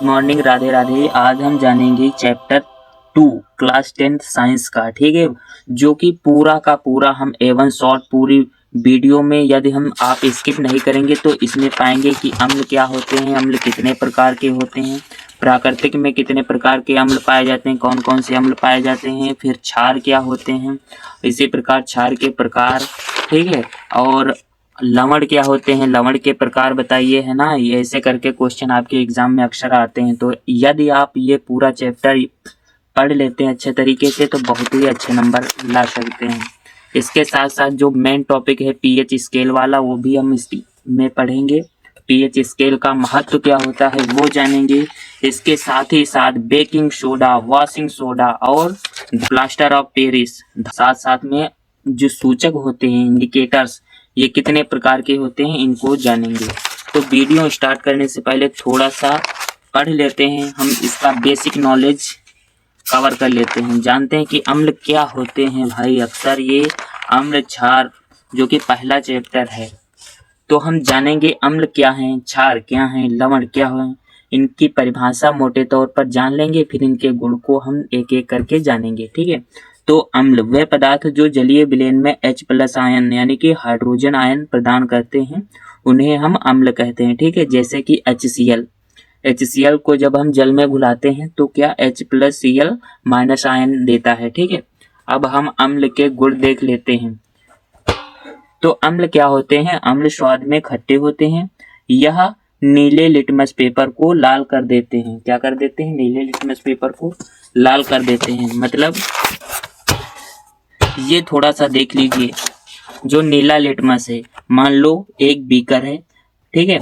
Morning, Radhe Radhe. आज हम जानेंगे चैप्टर 2 क्लास 10th साइंस का, ठीक है, जो कि पूरा का पूरा हम एवन शॉर्ट पूरी वीडियो में यदि हम आप स्किप नहीं करेंगे तो इसमें पाएंगे कि अम्ल क्या होते हैं, अम्ल कितने प्रकार के होते हैं, प्राकृतिक में कितने प्रकार के अम्ल पाए जाते हैं, कौन कौन से अम्ल पाए जाते हैं, फिर क्षार क्या होते हैं, इसी प्रकार क्षार के प्रकार, ठीक है, और लवण क्या होते हैं, लवण के प्रकार बताइए, है ना। ये ऐसे करके क्वेश्चन आपके एग्जाम में अक्सर आते हैं। तो यदि आप ये पूरा चैप्टर पढ़ लेते हैं अच्छे तरीके से तो बहुत ही अच्छे नंबर ला सकते हैं। इसके साथ साथ जो मेन टॉपिक है पीएच स्केल वाला, वो भी हम इसमें पढ़ेंगे। पीएच स्केल का महत्व क्या होता है वो जानेंगे। इसके साथ ही साथ बेकिंग सोडा, वॉशिंग सोडा और प्लास्टर ऑफ पेरिस, साथ साथ में जो सूचक होते हैं, इंडिकेटर्स, ये कितने प्रकार के होते हैं इनको जानेंगे। तो वीडियो स्टार्ट करने से पहले थोड़ा सा पढ़ लेते हैं, हम इसका बेसिक नॉलेज कवर कर लेते हैं। जानते हैं कि अम्ल क्या होते हैं भाई। अक्सर ये अम्ल क्षार जो कि पहला चैप्टर है, तो हम जानेंगे अम्ल क्या हैं, क्षार क्या हैं, लवण क्या है, इनकी परिभाषा मोटे तौर पर जान लेंगे, फिर इनके गुण को हम एक एक करके जानेंगे, ठीक है। तो अम्ल वे पदार्थ जो जलीय विलयन में H+ आयन यानी कि हाइड्रोजन आयन प्रदान करते हैं, उन्हें हम अम्ल कहते हैं, ठीक है। जैसे कि HCl को जब हम जल में घुलाते हैं तो क्या H+Cl- आयन देता है, ठीक है। अब हम अम्ल के गुण देख लेते हैं। तो अम्ल क्या होते हैं। अम्ल स्वाद में खट्टे होते हैं। यह नीले लिटमस पेपर को लाल कर देते हैं। क्या कर देते हैं, नीले लिटमस पेपर को लाल कर देते हैं। मतलब ये थोड़ा सा देख लीजिए, जो नीला लिटमस है, मान लो एक बीकर है, ठीक है,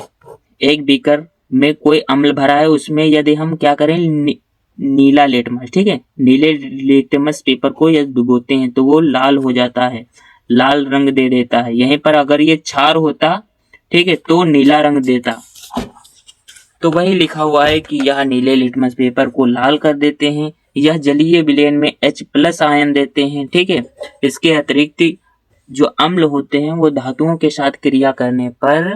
एक बीकर में कोई अम्ल भरा है, उसमें यदि हम क्या करें नीला लिटमस, ठीक है, नीले लिटमस पेपर को यदि डुबोते हैं तो वो लाल हो जाता है, लाल रंग दे देता है। यहीं पर अगर ये क्षार होता, ठीक है, तो नीला रंग देता। तो वही लिखा हुआ है कि यह नीले लिटमस पेपर को लाल कर देते हैं। यह जलीय विलयन में H+ आयन देते हैं, ठीक है। इसके अतिरिक्त जो अम्ल होते हैं वो धातुओं के साथ क्रिया करने पर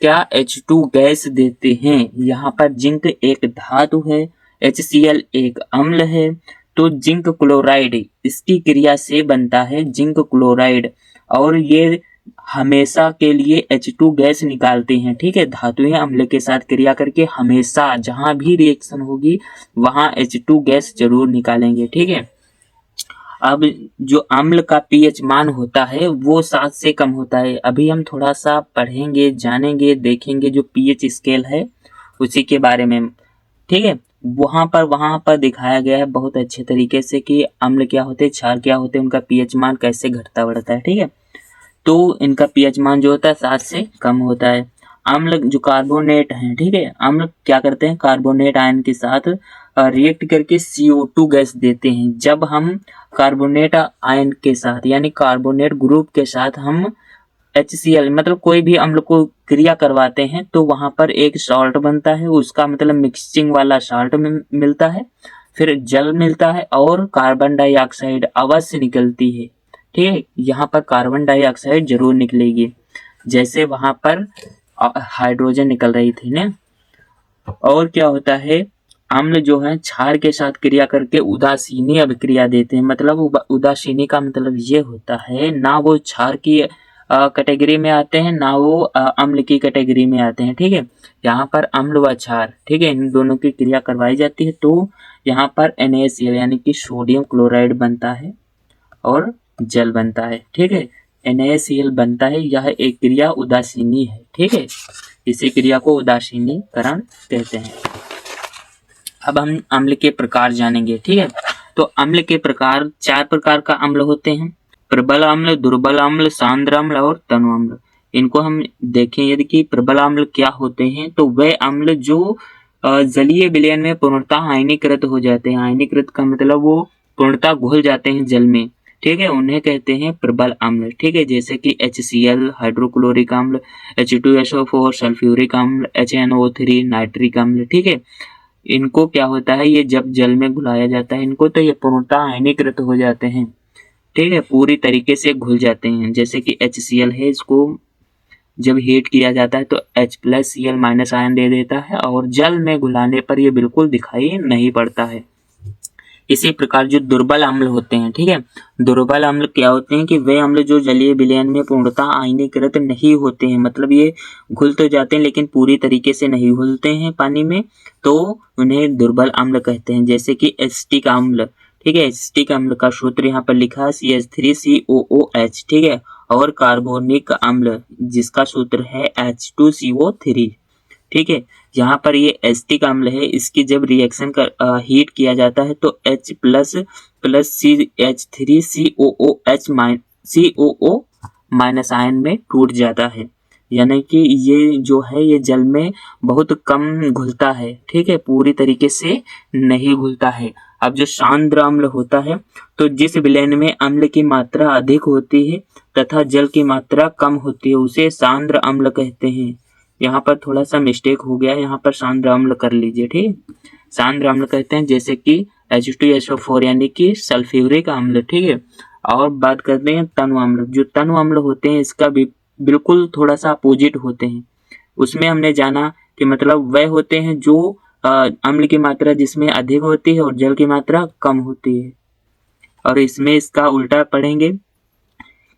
क्या H2 गैस देते हैं। यहाँ पर जिंक एक धातु है, HCl एक अम्ल है, तो जिंक क्लोराइड इसकी क्रिया से बनता है जिंक क्लोराइड, और ये हमेशा के लिए H2 गैस निकालते हैं, ठीक है। धातुएं अम्ल के साथ क्रिया करके हमेशा जहां भी रिएक्शन होगी वहां H2 गैस जरूर निकालेंगे, ठीक है। अब जो अम्ल का पीएच मान होता है वो 7 से कम होता है। अभी हम थोड़ा सा पढ़ेंगे, जानेंगे, देखेंगे जो पीएच स्केल है उसी के बारे में, ठीक है। वहां पर दिखाया गया है बहुत अच्छे तरीके से कि अम्ल क्या होते हैं, क्षार क्या होते हैं, उनका पीएच मान कैसे घटता बढ़ता है, ठीक है। तो इनका पीएच मान जो होता है 7 से कम होता है। अम्ल जो कार्बोनेट हैं, ठीक है, अम्ल क्या करते हैं, कार्बोनेट आयन के साथ रिएक्ट करके CO2 गैस देते हैं। जब हम कार्बोनेट आयन के साथ यानी कार्बोनेट ग्रुप के साथ हम HCl मतलब कोई भी अम्ल को क्रिया करवाते हैं तो वहां पर एक सॉल्ट बनता है, उसका मतलब मिक्सिंग वाला सॉल्ट मिलता है, फिर जल मिलता है और कार्बन डाइऑक्साइड अवश्य निकलती है, ठीक है। यहाँ पर कार्बन डाइऑक्साइड जरूर निकलेगी, जैसे वहां पर हाइड्रोजन निकल रही थी ना। और क्या होता है, अम्ल जो है क्षार के साथ क्रिया करके उदासीनी अभिक्रिया देते हैं। मतलब उदासीनी का मतलब ये होता है ना वो क्षार की कैटेगरी में आते हैं ना वो अम्ल की कैटेगरी में आते हैं, ठीक है। यहाँ पर अम्ल व क्षार, ठीक है, इन दोनों की क्रिया करवाई जाती है तो यहाँ पर NaCl यानी कि सोडियम क्लोराइड बनता है और जल बनता है, ठीक है। NaCl बनता है, यह एक क्रिया उदासीनी है, ठीक है। इसी क्रिया को उदासीनीकरण कहते हैं। अब हम अम्ल के प्रकार जानेंगे, ठीक है। तो अम्ल के प्रकार 4 प्रकार का अम्ल होते हैं, प्रबल अम्ल, दुर्बल अम्ल, सांद्र अम्ल और तनु अम्ल। इनको हम देखें, यदि कि प्रबल अम्ल क्या होते हैं तो वे अम्ल जो जलीय विलयन में पूर्णतः आयनीकृत हो जाते हैं। आयनीकृत का मतलब वो पूर्णतः घुल जाते हैं जल में, ठीक है, उन्हें कहते हैं प्रबल अम्ल, ठीक है। जैसे कि HCl हाइड्रोक्लोरिक अम्ल, H2SO4 सल्फ्यूरिक अम्ल, HNO3 नाइट्रिक अम्ल, ठीक है। इनको क्या होता है, ये जब जल में घुलाया जाता है इनको तो ये पूर्णतः आयनीकृत हो जाते हैं, ठीक है, पूरी तरीके से घुल जाते हैं। जैसे कि HCl है, इसको जब हीट किया जाता है तो H+Cl- आयन दे देता है और जल में घुलाने पर ये बिल्कुल दिखाई नहीं पड़ता है। इसी प्रकार जो दुर्बल अम्ल होते हैं, ठीक है, दुर्बल अम्ल क्या होते हैं कि वे अम्ल जो जलीय विलयन में पूर्णतः आयनीकृत नहीं होते हैं, मतलब ये घुल तो जाते हैं लेकिन पूरी तरीके से नहीं घुलते हैं पानी में, तो उन्हें दुर्बल अम्ल कहते हैं। जैसे कि एसिटिक अम्ल, ठीक है, एसिटिक अम्ल का सूत्र यहाँ पर लिखा है CH3COOH, ठीक है, और कार्बोनिक अम्ल जिसका सूत्र है H2CO3, ठीक है। यहाँ पर ये एसिटिक अम्ल है, इसकी जब रिएक्शन कर हीट किया जाता है तो H++ CH3COO माइनस आयन में टूट जाता है, यानी कि ये जो है ये जल में बहुत कम घुलता है, ठीक है, पूरी तरीके से नहीं घुलता है। अब जो सांद्र अम्ल होता है, तो जिस विलयन में अम्ल की मात्रा अधिक होती है तथा जल की मात्रा कम होती है उसे सांद्र अम्ल कहते हैं। यहाँ पर थोड़ा सा मिस्टेक हो गया, यहाँ पर सांद्र अम्ल कर लीजिए, ठीक है, सांद्र अम्ल कहते हैं जैसे कि H2SO4 यानी कि सल्फ्यूरिक अम्ल, ठीक है। और बात करते हैं तनु अम्ल। जो तनु अम्ल होते हैं इसका भी बिल्कुल थोड़ा सा अपोजिट होते हैं। उसमें हमने जाना कि मतलब वह होते हैं जो अम्ल की मात्रा जिसमें अधिक होती है और जल की मात्रा कम होती है, और इसमें इसका उल्टा पढ़ेंगे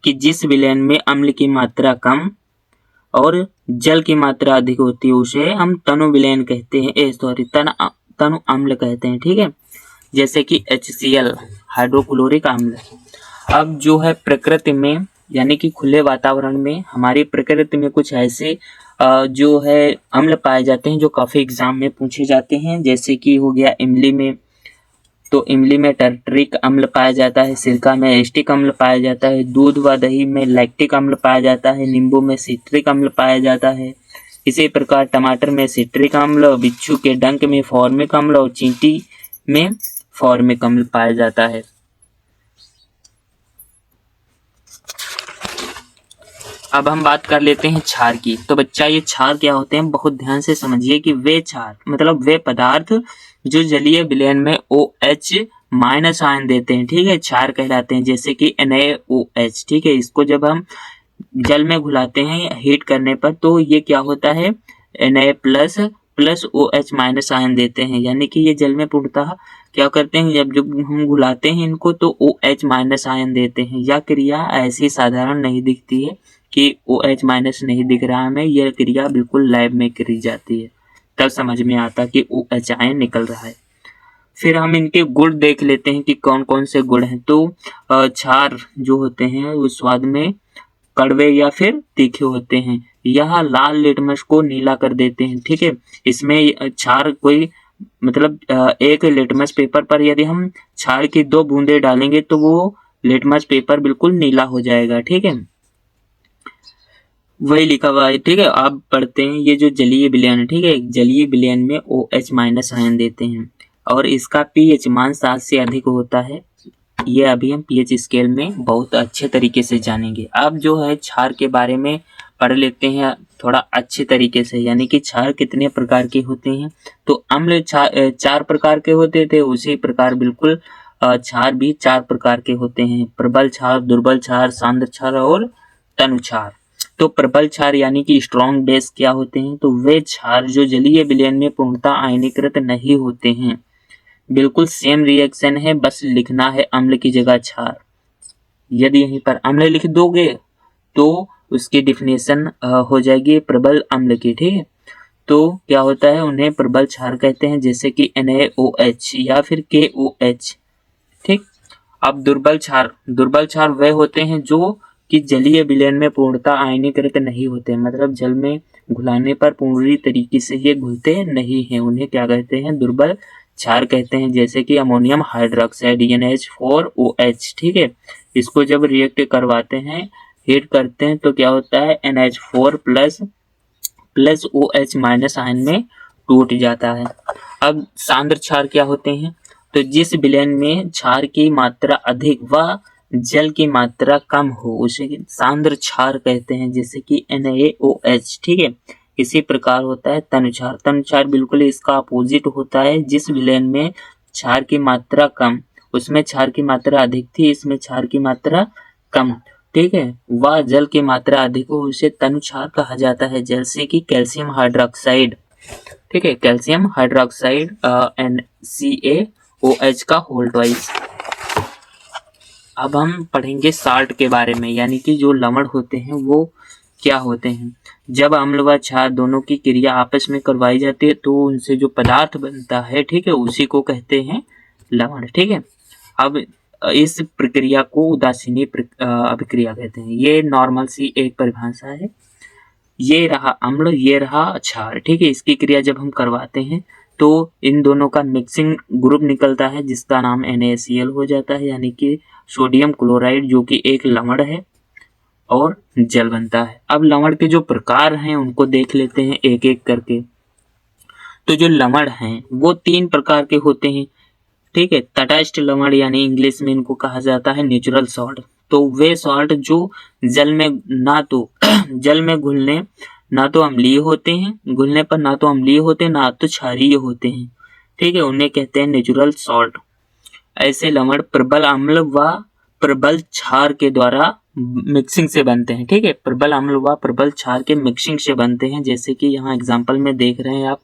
कि जिस विलयन में अम्ल की मात्रा कम और जल की मात्रा अधिक होती है उसे हम तनु विलयन कहते हैं, तनु अम्ल कहते हैं, ठीक है। जैसे कि HCl हाइड्रोक्लोरिक अम्ल। अब जो है प्रकृति में यानी कि खुले वातावरण में हमारी प्रकृति में कुछ ऐसे जो है अम्ल पाए जाते हैं जो काफी एग्जाम में पूछे जाते हैं। जैसे कि हो गया इमली में, तो इमली में टर्टरिक अम्ल पाया जाता है, सिरका में एस्टिक अम्ल पाया जाता है, दूध व दही में लैक्टिक अम्ल पाया जाता है, नींबू में सिट्रिक अम्ल पाया जाता है। इसी प्रकार टमाटर में सिट्रिक अम्ल, बिच्छू के डंक में फॉर्मिक अम्ल और चींटी में फॉर्मिक अम्ल पाया जाता है। अब हम बात कर लेते हैं क्षार की। तो बच्चा ये क्षार क्या होते हैं बहुत ध्यान से समझिए कि वे क्षार मतलब वे पदार्थ जो जलीय विलयन में OH- आयन देते हैं, ठीक है, क्षार कहलाते हैं। जैसे कि NaOH, ठीक है, इसको जब हम जल में घुलाते हैं हीट करने पर तो ये क्या होता है Na++OH- आयन देते हैं, यानी कि ये जल में पूर्णतः क्या करते हैं जब हम घुलाते हैं इनको तो OH- आयन देते हैं। यह क्रिया ऐसी साधारण नहीं दिखती है कि OH- नहीं दिख रहा हमें, यह क्रिया बिल्कुल लैब में करी जाती है, तब समझ में आता कि OH आयन निकल रहा है। फिर हम इनके गुण देख लेते हैं कि कौन कौन से गुण हैं। तो क्षार जो होते हैं वो स्वाद में कड़वे या फिर तीखे होते हैं। यह लाल लिटमस को नीला कर देते हैं, ठीक है। इसमें क्षार कोई मतलब एक लिटमस पेपर पर यदि हम क्षार की 2 बूंदे डालेंगे तो वो लिटमस पेपर बिल्कुल नीला हो जाएगा, ठीक है, वही लिखा हुआ है, ठीक है। आप पढ़ते हैं ये जो जलीय विलयन है, ठीक है, जलीय विलयन में OH- आयन देते हैं और इसका pH मान 7 से अधिक होता है। ये अभी हम pH स्केल में बहुत अच्छे तरीके से जानेंगे। अब जो है क्षार के बारे में पढ़ लेते हैं थोड़ा अच्छे तरीके से, यानी कि क्षार कितने प्रकार के होते हैं। तो अम्ल 4 प्रकार के होते थे, उसी प्रकार बिल्कुल क्षार भी 4 प्रकार के होते हैं, प्रबल क्षार, दुर्बल क्षार, सांद्र क्षार और तनु क्षार। तो प्रबल क्षार यानी कि स्ट्रॉन्ग बेस क्या होते हैं, तो वे क्षार जो जलीय विलयन में पूर्णतः आयनीकृत नहीं होते हैं। बिल्कुल सेम रिएक्शन है, बस लिखना है अम्ल की जगह क्षार। यदि यहीं पर अम्ल लिख दोगे तो उसकी डिफिनेशन हो जाएगी प्रबल अम्ल की, ठीक है। तो क्या होता है उन्हें प्रबल क्षार कहते हैं, जैसे कि NaOH या फिर KOH, ठीक। अब दुर्बल क्षार वह होते हैं जो कि जलीय विलयन में पूर्णतः आयनीकृत नहीं होते, मतलब जल में घुलाने पर पूरी तरीके से ये घुलते नहीं हैं, उन्हें क्या कहते हैं दुर्बल क्षार कहते हैं। जैसे कि अमोनियम हाइड्रोक्साइड NH4OH, ठीक है, इसको जब रिएक्ट करवाते हैं हीट करते हैं तो क्या होता है NH4++ OH- आयन में टूट जाता है। अब सांद्र क्षार क्या होते हैं, तो जिस विलयन में क्षार की मात्रा अधिक व जल की मात्रा कम हो उसे सांद्र क्षार कहते हैं, जैसे कि NaOH, ठीक है। इसी प्रकार होता है तनु क्षार बिल्कुल इसका अपोजिट होता है, जिस विलयन में क्षार की मात्रा कम उसमें क्षार की मात्रा अधिक थी, इसमें क्षार की मात्रा कम, ठीक है, वह जल की मात्रा अधिक हो उसे तनु क्षार कहा जाता है, जैसे कि कैल्शियम हाइड्रोक्साइड। ठीक है, कैल्शियम हाइड्रोक्साइड NaCaOH का होल ट्वाइस। अब हम पढ़ेंगे साल्ट के बारे में, यानी कि जो लवण होते हैं वो क्या होते हैं। जब अम्ल व क्षार दोनों की क्रिया आपस में करवाई जाती है तो उनसे जो पदार्थ बनता है, ठीक है, उसी को कहते हैं लवण। ठीक है, अब इस प्रक्रिया को उदासीनी अभिक्रिया कहते हैं। ये नॉर्मल सी एक परिभाषा है। ये रहा अम्ल, ये रहा क्षार। ठीक है, इसकी क्रिया जब हम करवाते हैं तो इन दोनों का मिक्सिंग ग्रुप निकलता है जिसका नाम NaCl हो जाता है, यानी कि सोडियम क्लोराइड, जो कि एक लवण है और जल बनता है। अब लवण के जो प्रकार हैं उनको देख लेते हैं एक एक करके। तो जो लवण हैं वो 3 प्रकार के होते हैं। ठीक है, तटस्थ लवण, यानी इंग्लिश में इनको कहा जाता है नेचुरल सॉल्ट। तो वे सॉल्ट जो जल में ना तो जल में घुलने ना तो अम्लीय होते हैं, घुलने पर ना तो अम्लीय होते हैं ना तो क्षारीय होते हैं। ठीक है, उन्हें कहते हैं नेचुरल सॉल्ट। ऐसे लवण प्रबल अम्ल व प्रबल क्षार के द्वारा मिक्सिंग से बनते हैं। ठीक है, प्रबल अम्ल व प्रबल क्षार के मिक्सिंग से बनते हैं, जैसे कि यहाँ एग्जांपल में देख रहे हैं आप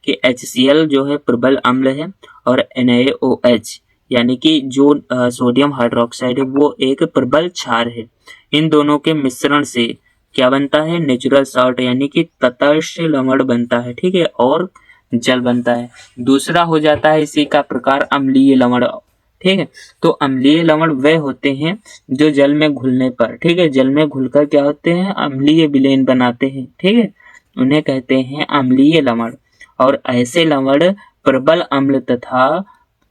कि HCl जो है प्रबल अम्ल है और NaOH यानी कि जो सोडियम हाइड्रोक्साइड है वो एक प्रबल क्षार है। इन दोनों के मिश्रण से क्या बनता है, नेचुरल सॉल्ट, यानी कि तटस्थ लवण बनता है। ठीक है, और जल बनता है। दूसरा हो जाता है इसी का प्रकार अम्लीय लवण। ठीक है, तो अम्लीय लवण वे होते हैं जो जल में घुलने पर, ठीक है, जल में घुलकर क्या होते हैं, अम्लीय विलयन बनाते हैं। ठीक है, उन्हें कहते हैं अम्लीय लवण। और ऐसे लवण प्रबल अम्ल तथा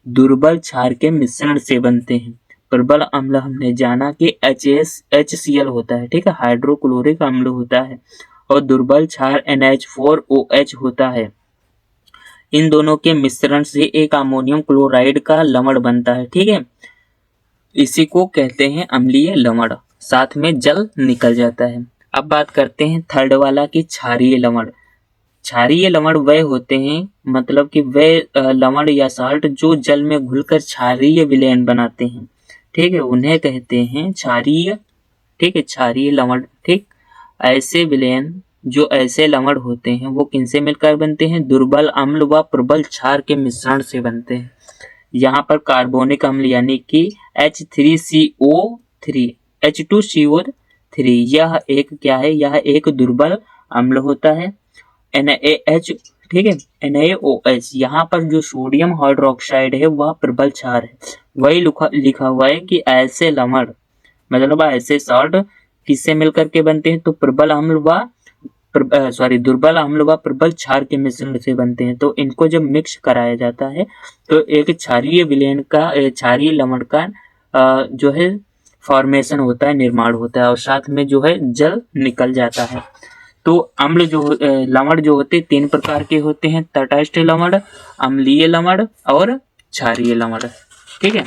दुर्बल क्षार के मिश्रण से बनते हैं। प्रबल अम्ल हमने जाना कि HCl होता है, ठीक है, हाइड्रोक्लोरिक अम्ल होता है, और दुर्बल क्षार NH4OH होता है। इन दोनों के मिश्रण से एक अमोनियम क्लोराइड का लवण बनता है। ठीक है, इसी को कहते हैं अम्लीय लवण, साथ में जल निकल जाता है। अब बात करते हैं थर्ड वाला कि क्षारीय लवण। क्षारीय लवण वह होते हैं, मतलब कि वह लवण या साल्ट जो जल में घुलकर क्षारीय विलयन बनाते हैं। ठीक है, उन्हें कहते हैं क्षारीय। ठीक है, क्षारीय लवण। ठीक, ऐसे विलयन जो ऐसे लवण होते हैं वो किनसे मिलकर बनते हैं, दुर्बल अम्ल व प्रबल क्षार के मिश्रण से बनते हैं। यहाँ पर कार्बोनिक अम्ल यानी कि H3CO3 H2CO3 यह एक क्या है, यह एक दुर्बल अम्ल होता है। NaH, ठीक है, NaOH यहाँ पर जो सोडियम हाइड्रोक्साइड है वह प्रबल क्षार है। वही लिखा हुआ है कि ऐसे लवण मतलब ऐसे सॉल्ट किससे मिलकर के बनते हैं, तो प्रबल अम्ल व दुर्बल अम्ल व प्रबल क्षार के मिश्रण से बनते हैं। तो इनको जब मिक्स कराया जाता है तो एक क्षारीय विलयन का, क्षारीय लवण का जो है फॉर्मेशन होता है, निर्माण होता है, और साथ में जो है जल निकल जाता है। तो अम्ल जो लवण जो होते 3 प्रकार के होते हैं, तटस्थ लवण, अम्लीय लवण और क्षारीय लवण। ठीक है,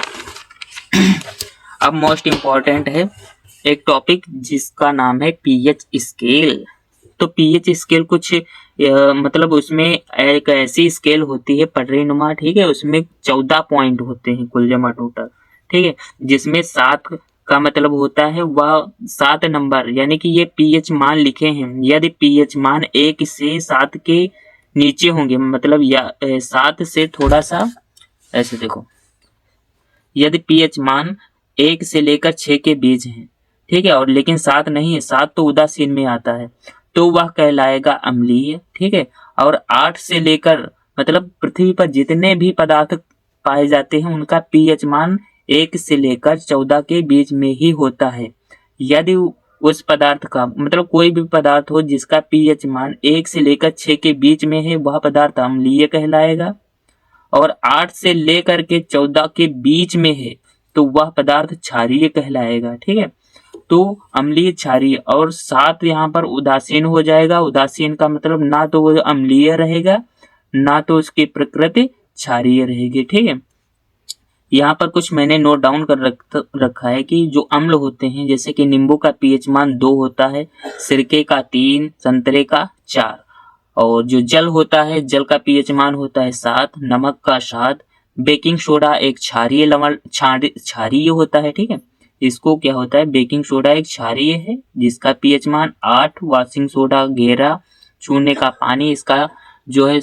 अब मोस्ट इम्पॉर्टेंट है एक टॉपिक जिसका नाम है पीएच स्केल। तो पीएच स्केल कुछ मतलब उसमें एक ऐसी स्केल होती है पटरी नुमा, ठीक है, उसमें 14 पॉइंट होते हैं कुल जमा टोटल। ठीक है, जिसमें 7 का मतलब होता है वह 7 नंबर, यानी कि ये पीएच मान लिखे हैं। यदि पीएच मान 1 से 7 के नीचे होंगे, मतलब या 7 से थोड़ा सा ऐसे देखो, यदि पीएच मान 1 से लेकर 6 के बीच है, ठीक है, और लेकिन 7 नहीं है, 7 तो उदासीन में आता है, तो वह कहलाएगा अम्लीय। ठीक है, और 8 से लेकर मतलब पृथ्वी पर जितने भी पदार्थ पाए जाते हैं उनका पीएच मान 1 से लेकर 14 के बीच में ही होता है। यदि उस पदार्थ का मतलब कोई भी पदार्थ हो जिसका पीएच मान 1 से लेकर 6 के बीच में है वह पदार्थ अम्लीय कहलाएगा, और 8 से लेकर के 14 के बीच में है तो वह पदार्थ क्षारीय कहलाएगा। ठीक है, तो अम्लीय, क्षारीय, और 7 यहाँ पर उदासीन हो जाएगा। उदासीन का मतलब ना तो वो अम्लीय रहेगा ना तो उसकी प्रकृति क्षारीय रहेगी। ठीक है, यहाँ पर कुछ मैंने नोट डाउन कर रखा है कि जो अम्ल होते हैं जैसे कि नींबू का पीएच मान 2 होता है, सिरके का 3, संतरे का 4, और जो जल होता है जल का पीएच मान होता है 7, नमक का 7, बेकिंग सोडा एक क्षारीय लवण क्षारीय होता है। ठीक है, इसको क्या होता है, बेकिंग सोडा एक क्षारीय है जिसका पीएच मान 8, वॉशिंग सोडा घेरा चूने का पानी इसका जो है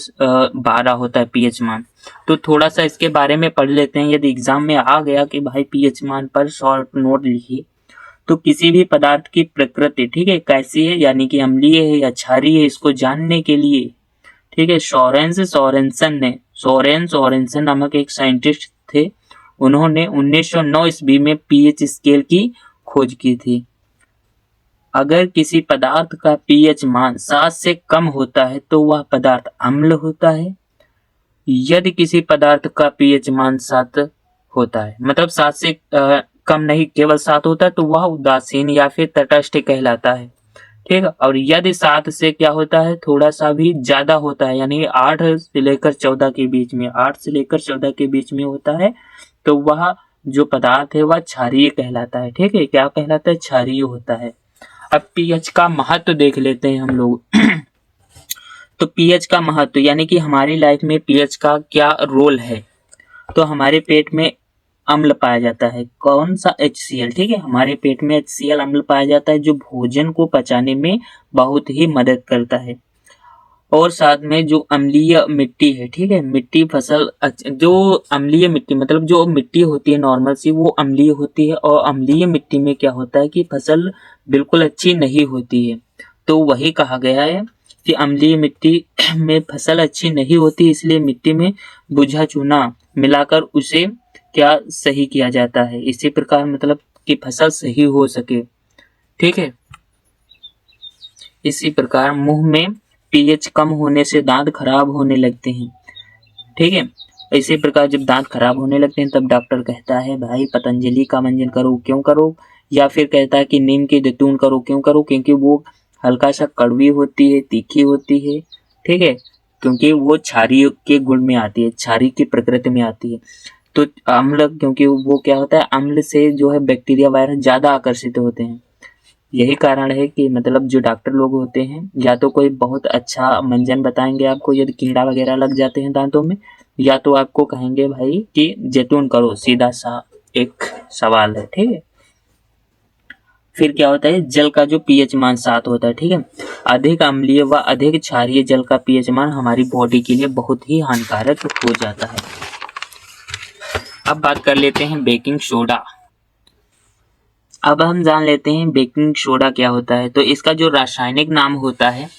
12 होता है पीएच मान। तो थोड़ा सा इसके बारे में पढ़ लेते हैं। यदि एग्जाम में आ गया कि भाई पीएच मान पर शॉर्ट नोट लिखिए, तो किसी भी पदार्थ की प्रकृति, ठीक है, कैसी है, यानी कि अम्लीय है या क्षारीय है, इसको जानने के लिए, ठीक है, सोरेनसन नामक एक साइंटिस्ट थे, उन्होंने 1909 ईस्वी में पीएच स्केल की खोज की थी। अगर किसी पदार्थ का पीएच मान 7 से कम होता है तो वह पदार्थ अम्ल होता है। यदि किसी पदार्थ का पीएच मान 7 होता है, मतलब 7 से कम नहीं, केवल 7 होता है, तो वह उदासीन या फिर तटस्थ कहलाता है, ठीक है। और यदि 7 से क्या होता है, थोड़ा सा भी ज्यादा होता है, यानी 8 से लेकर 14 के बीच में, 8 से लेकर 14 के बीच में होता है, तो वह जो पदार्थ है वह क्षारीय कहलाता है, ठीक है। क्या कहलाता है, क्षारीय होता है। अब पीएच का महत्व देख लेते हैं हम लोग। तो पीएच का महत्व, यानी कि हमारी लाइफ में पीएच का क्या रोल है। तो हमारे पेट में अम्ल पाया जाता है, कौन सा, HCl, ठीक है। हमारे पेट में HCl अम्ल पाया जाता है जो भोजन को पचाने में बहुत ही मदद करता है। और साथ में जो अम्लीय मिट्टी है, ठीक है, मिट्टी फसल, जो अम्लीय मिट्टी मतलब जो मिट्टी होती है नॉर्मल सी, वो अम्लीय होती है। और अम्लीय मिट्टी में क्या होता है कि फसल बिल्कुल अच्छी नहीं होती है। तो वही कहा गया है कि अम्लीय मिट्टी में फसल अच्छी नहीं होती, इसलिए मिट्टी में बुझा चूना मिलाकर उसे क्या सही किया जाता है। इसी प्रकार मतलब कि फसल सही हो सके, ठीक है। इसी प्रकार मुंह में पीएच कम होने से दांत खराब होने लगते हैं, ठीक है। इसी प्रकार जब दांत खराब होने लगते हैं तब डॉक्टर कहता है भाई पतंजलि का मंजन करो, क्यों करो, या फिर कहता है कि नीम की दैतून करो, क्यों करो, क्योंकि वो हल्का सा कड़वी होती है, तीखी होती है, ठीक है, क्योंकि वो क्षारीय के गुण में आती है, क्षारीय की प्रकृति में आती है। तो अम्ल, क्योंकि वो क्या होता है, अम्ल से जो है बैक्टीरिया वायरस ज्यादा आकर्षित होते हैं। यही कारण है कि मतलब जो डॉक्टर लोग होते हैं, या तो कोई बहुत अच्छा मंजन बताएंगे आपको यदि कीड़ा वगैरह लग जाते हैं दांतों में, या तो आपको कहेंगे भाई कि जैतून करो, सीधा सा एक सवाल है, ठीक है। फिर क्या होता है, जल का जो पीएच मान 7 होता है, ठीक है। अधिक अम्लीय व अधिक क्षारीय जल का पीएच मान हमारी बॉडी के लिए बहुत ही हानिकारक हो जाता है। अब बात कर लेते हैं बेकिंग सोडा। अब हम जान लेते हैं बेकिंग सोडा क्या होता है। तो इसका जो रासायनिक नाम होता है,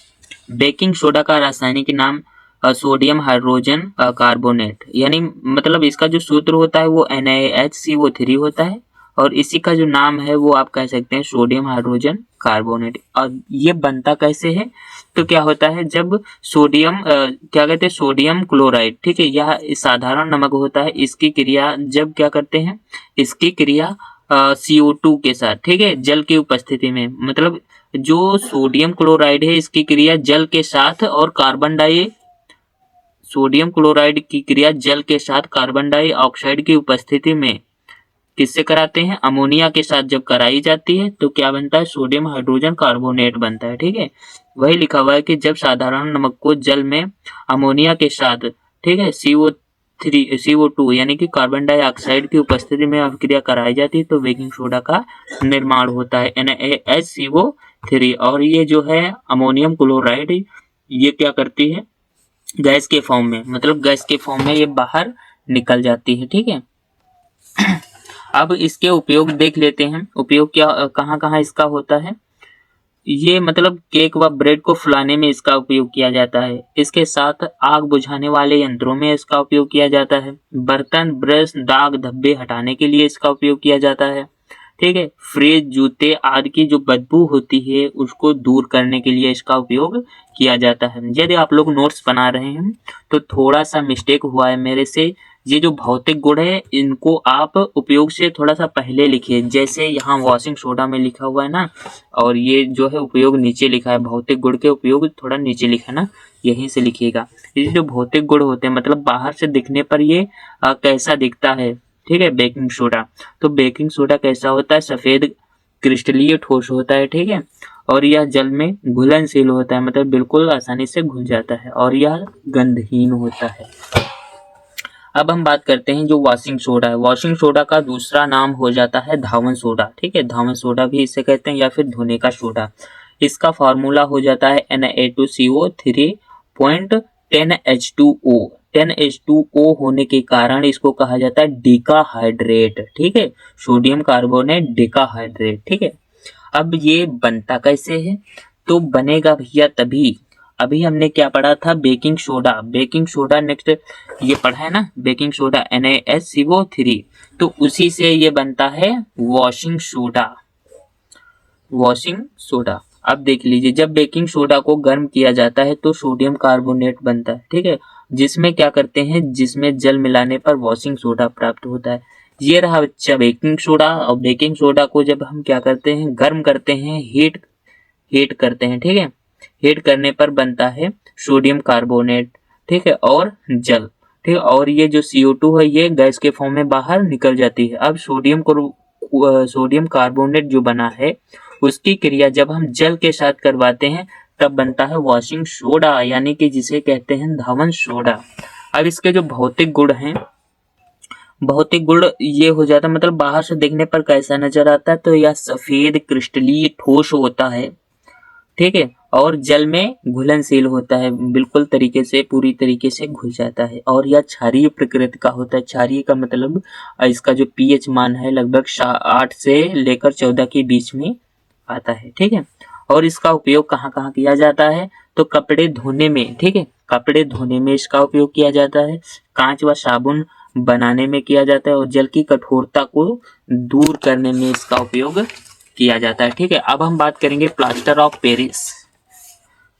बेकिंग सोडा का रासायनिक नाम सोडियम हाइड्रोजन कार्बोनेट, यानी मतलब इसका जो सूत्र होता है वो NaHCO3 होता है, और इसी का जो नाम है वो आप कह सकते हैं सोडियम हाइड्रोजन कार्बोनेट। और ये बनता कैसे है, तो क्या होता है, जब सोडियम क्या कहते हैं, सोडियम क्लोराइड, ठीक है, यह साधारण नमक होता है, इसकी क्रिया जब क्या करते हैं, इसकी क्रिया CO2 के साथ, ठीक है, जल की उपस्थिति में, मतलब जो सोडियम क्लोराइड है इसकी क्रिया जल के साथ और सोडियम क्लोराइड की क्रिया जल के साथ कार्बन डाइऑक्साइड की उपस्थिति में किससे कराते हैं, अमोनिया के साथ जब कराई जाती है तो क्या बनता है, सोडियम हाइड्रोजन कार्बोनेट बनता है, ठीक है। वही लिखा हुआ है कि जब साधारण नमक को जल में अमोनिया के साथ, ठीक है, CO2 यानी कि कार्बन डाइऑक्साइड की उपस्थिति में अभिक्रिया कराई जाती है तो बेकिंग सोडा का निर्माण होता है, NaHCO3। और ये जो है अमोनियम क्लोराइड, ये क्या करती है, गैस के फॉर्म में, मतलब गैस के फॉर्म में ये बाहर निकल जाती है, ठीक है। अब इसके उपयोग देख लेते हैं, उपयोग क्या, कहाँ कहाँ इसका होता है। ये मतलब केक व ब्रेड को फुलाने में इसका उपयोग किया जाता है। इसके साथ आग बुझाने वाले यंत्रों में इसका उपयोग किया जाता है। बर्तन, ब्रश, दाग धब्बे हटाने के लिए इसका उपयोग किया जाता है, ठीक है। फ्रिज, जूते आदि की जो बदबू होती है उसको दूर करने के लिए इसका उपयोग किया जाता है। यदि आप लोग नोट्स बना रहे हैं तो थोड़ा सा मिस्टेक हुआ है मेरे से, ये जो भौतिक गुण है इनको आप उपयोग से थोड़ा सा पहले लिखिए, जैसे यहाँ वॉशिंग सोडा में लिखा हुआ है ना, और ये जो है उपयोग नीचे लिखा है, भौतिक गुण के उपयोग थोड़ा नीचे लिखा ना, यहीं से लिखिएगा। ये जो भौतिक गुण होते हैं मतलब बाहर से दिखने पर ये कैसा दिखता है, ठीक है, बेकिंग सोडा। तो बेकिंग सोडा कैसा होता है, सफेद क्रिस्टलीय ठोस होता है, ठीक है, और यह जल में घुलनशील होता है, मतलब बिल्कुल आसानी से घुल जाता है, और यह गंधहीन होता है। अब हम बात करते हैं जो वॉशिंग सोडा है। वॉशिंग सोडा का दूसरा नाम हो जाता है धावन सोडा, ठीक है, धावन सोडा भी इसे कहते हैं या फिर धोने का सोडा। इसका फॉर्मूला हो जाता है Na2CO3.10H2O। 10H2O होने के कारण इसको कहा जाता है डिकाहाइड्रेट, ठीक है, सोडियम कार्बोनेट डिकाहाइड्रेट, ठीक है। अब ये बनता कैसे है? तो बनेगा भैया तभी, अभी हमने क्या पढ़ा था, baking soda. Baking soda next ये पढ़ा है ना, बेकिंग सोडा NaSCO3, तो उसी से ये बनता है वॉशिंग सोडा। वॉशिंग सोडा, अब देख लीजिए, जब बेकिंग सोडा को गर्म किया जाता है तो सोडियम कार्बोनेट बनता है, ठीक है, जिसमें क्या करते हैं, जिसमें जल मिलाने पर वॉशिंग सोडा प्राप्त होता है। ये रहा बच्चा बेकिंग सोडा। और बेकिंग सोडा को जब हम क्या करते हैं, गर्म करते हैं, हीट करते हैं, ठीक है, हीट करने पर बनता है सोडियम कार्बोनेट, ठीक है, और जल, ठीक है, और ये जो CO2 है ये गैस के फॉर्म में बाहर निकल जाती है। अब सोडियम कार्बोनेट जो बना है उसकी क्रिया जब हम जल के साथ करवाते हैं तब बनता है वॉशिंग सोडा, यानी कि जिसे कहते हैं धावन सोडा। अब इसके जो भौतिक गुण हैं, भौतिक गुण ये हो जाता है, मतलब बाहर से देखने पर कैसा नजर आता है, तो यह सफेद क्रिस्टलीय ठोस होता है, ठीक है, और जल में घुलनशील होता है, बिल्कुल तरीके से पूरी तरीके से घुल जाता है, और यह क्षारीय प्रकृति का होता है। क्षारीय का मतलब इसका जो pH मान है लगभग 8 से लेकर 14 के बीच में आता है, ठीक है। और इसका उपयोग कहाँ कहाँ किया जाता है, तो कपड़े धोने में, ठीक है, कपड़े धोने में इसका उपयोग किया जाता है, कांच व साबुन बनाने में किया जाता है, और जल की कठोरता को दूर करने में इसका उपयोग किया जाता है, ठीक है। अब हम बात करेंगे प्लास्टर ऑफ पेरिस।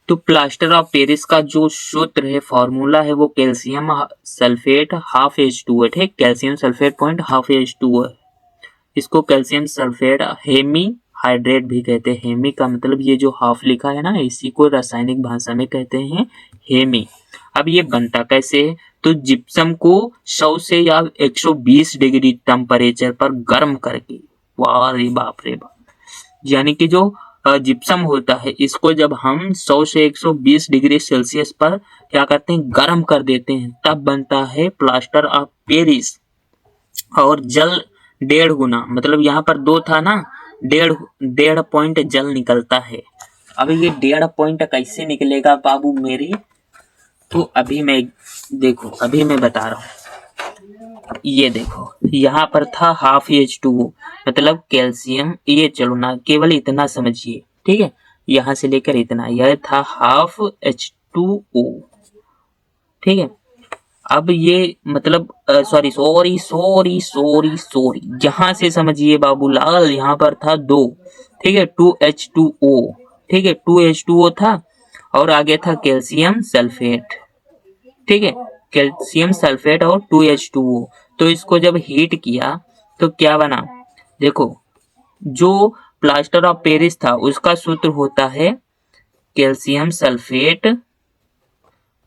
तो प्लास्टर ऑफ पेरिस का जो सूत्र है, फॉर्मूला है, वो कैल्शियम सल्फेट ½ H2O है, ठीक, कैल्शियम सल्फेट .12H2O है। इसको कैल्शियम सल्फेट हेमी हाइड्रेट भी कहते हैं। हेमी का मतलब ये जो हाफ लिखा है ना, इसी को रासायनिक भाषा में कहते हैं हेमी। अब ये बनता कैसे है, तो जिप्सम को 100 से या 120 डिग्री टेम्परेचर पर गर्म करके, वाह रे बाप रे बाप, यानी कि जो जिप्सम होता है इसको जब हम 100 से 120 डिग्री सेल्सियस पर क्या करते हैं, गर्म कर देते हैं, तब बनता है प्लास्टर ऑफ पेरिस। और जल 1.5 गुना, मतलब यहाँ पर 2 था ना, 1.5 पॉइंट जल निकलता है। अब ये 1.5 पॉइंट कैसे निकलेगा बाबू मेरे, तो अभी मैं बता रहा हूँ। ये देखो यहाँ पर था ½ H2O, मतलब कैल्शियम, ये चलो ना केवल इतना समझिए, ठीक है, यहाँ से लेकर इतना, यह था ½ H2O, ठीक है। अब ये मतलब सॉरी, यहाँ से समझिए बाबूलाल, यहाँ पर था 2, ठीक है, 2H2O, ठीक है, 2H2O था, और आगे था कैल्शियम सल्फेट, ठीक है, कैल्शियम सल्फेट और 2H2O। तो इसको जब हीट किया तो क्या बना, देखो, जो प्लास्टर ऑफ पेरिस था उसका सूत्र होता है कैल्शियम सल्फेट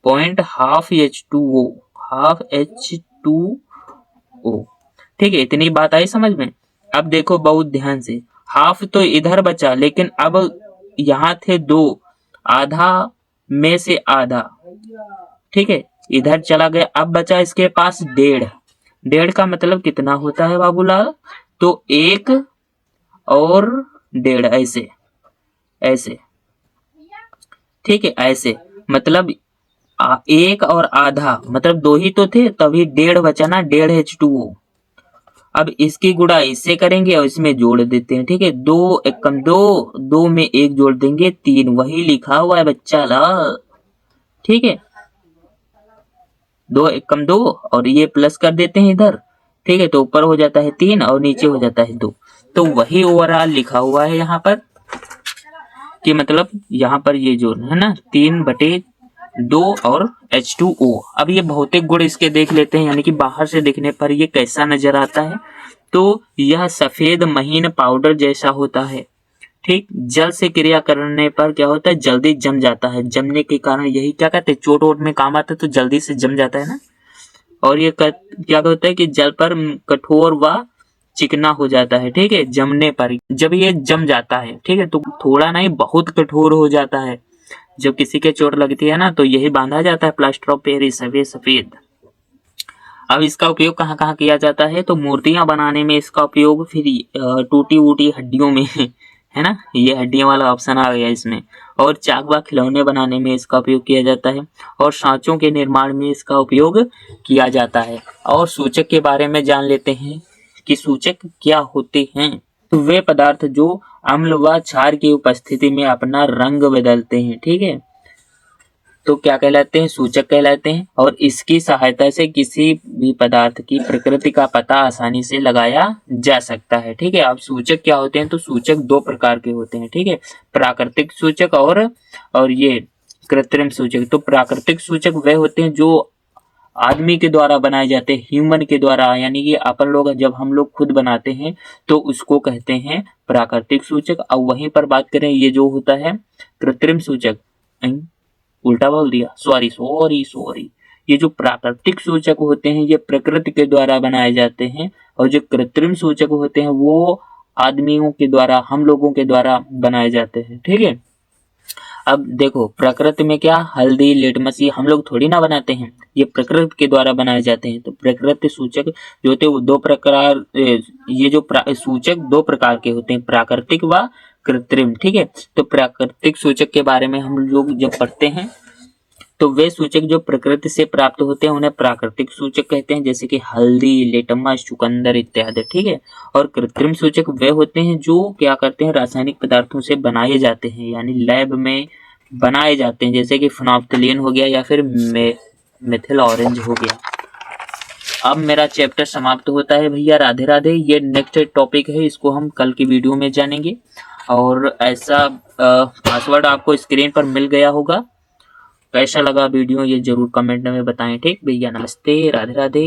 .12H2O, ठीक है, इतनी बात आई समझ में। अब देखो बहुत ध्यान से, हाफ तो इधर बचा, लेकिन अब यहाँ थे 2, आधा में से आधा, ठीक है, इधर चला गया, अब बचा इसके पास 1.5 का मतलब कितना होता है बाबूलाल, तो 1 और 1.5, ऐसे, ठीक है, ऐसे, मतलब 1 और आधा, मतलब 2 ही तो थे, तभी 1.5 बचा ना, 1.5H2O। अब इसकी गुणा इससे करेंगे और इसमें जोड़ देते हैं, ठीक है, 2 एकम 2 में 1 जोड़ देंगे 3, वही लिखा हुआ है बच्चा लाल, ठीक है, 2 एकम 2 और ये प्लस कर देते हैं इधर, ठीक है, तो ऊपर हो जाता है 3 और नीचे हो जाता है 2, तो वही ओवरऑल लिखा हुआ है यहाँ पर, कि मतलब यहाँ पर ये जो है ना 3/2 और H2O। अब ये भौतिक गुण इसके देख लेते हैं, यानी कि बाहर से देखने पर ये कैसा नजर आता है, तो यह सफेद महीन पाउडर जैसा होता है, ठीक, जल से क्रिया करने पर क्या होता है, जल्दी जम जाता है, जमने के कारण यही क्या कहते हैं, चोट वोट में काम आता है, तो जल्दी से जम जाता है ना। और ये क्या होता है कि जल पर कठोर व चिकना हो जाता है, ठीक है, जमने पर, जब ये जम जाता है, ठीक है, तो थोड़ा नहीं बहुत कठोर हो जाता है। जब किसी के चोट लगती है ना तो यही बांधा जाता है प्लास्टर ऑफ पेरिस, सफेद। अब इसका उपयोग कहाँ कहाँ किया जाता है, तो मूर्तियां बनाने में इसका उपयोग, फिर टूटी वूटी हड्डियों में है ना, ये हड्डियों वाला ऑप्शन आ गया इसमें, और चाक व खिलौने बनाने में इसका उपयोग किया जाता है, और सांचों के निर्माण में इसका उपयोग किया जाता है। और सूचक के बारे में जान लेते हैं कि सूचक क्या होते हैं। तो वे पदार्थ जो अम्ल व क्षार की उपस्थिति में अपना रंग बदलते हैं, ठीक है, तो क्या कहलाते हैं, सूचक कहलाते हैं। और इसकी सहायता से किसी भी पदार्थ की प्रकृति का पता आसानी से लगाया जा सकता है, ठीक है। अब सूचक क्या होते हैं, तो सूचक दो प्रकार के होते हैं, ठीक है, प्राकृतिक सूचक और ये कृत्रिम सूचक। तो प्राकृतिक सूचक वे होते हैं जो आदमी के द्वारा बनाए जाते हैं, ह्यूमन के द्वारा, यानी कि अपन लोग जब हम लोग खुद बनाते हैं तो उसको कहते हैं प्राकृतिक सूचक। अब वहीं पर बात करें, ये जो होता है कृत्रिम सूचक, उल्टा बोल दिया, सॉरी, ये जो प्राकृतिक सूचक होते हैं ये प्रकृति के द्वारा बनाए जाते हैं, और जो कृत्रिम सूचक होते हैं वो आदमियों के द्वारा, हम लोगों के द्वारा बनाए जाते हैं, ठीक है। अब देखो, प्रकृति में क्या, हल्दी, लिटमस, ये हम लोग थोड़ी ना बनाते हैं, ये प्रकृति के द्वारा बनाए जाते हैं। तो प्रकृति सूचक जो होते हैं वो दो प्रकार, ये जो सूचक दो प्रकार के होते हैं, प्राकृतिक व कृत्रिम, ठीक है। तो प्राकृतिक सूचक के बारे में हम लोग जब पढ़ते हैं तो वे सूचक जो प्रकृति से प्राप्त होते हैं उन्हें प्राकृतिक सूचक कहते हैं, जैसे कि हल्दी, लिटमस, चुकंदर इत्यादि, ठीक है। और कृत्रिम सूचक वे होते हैं जो क्या करते हैं, रासायनिक पदार्थों से बनाए जाते हैं, यानी लैब में बनाए जाते हैं, जैसे कि फिनोल्फ्थालीन हो गया या फिर मेथिल ऑरेंज हो गया। अब मेरा चैप्टर समाप्त होता है भैया, राधे राधे। ये नेक्स्ट टॉपिक है, इसको हम कल की वीडियो में जानेंगे। और ऐसा पासवर्ड आपको स्क्रीन पर मिल गया होगा। कैसा लगा वीडियो ये जरूर कमेंट में बताएं, ठीक भैया। नमस्ते, राधे राधे।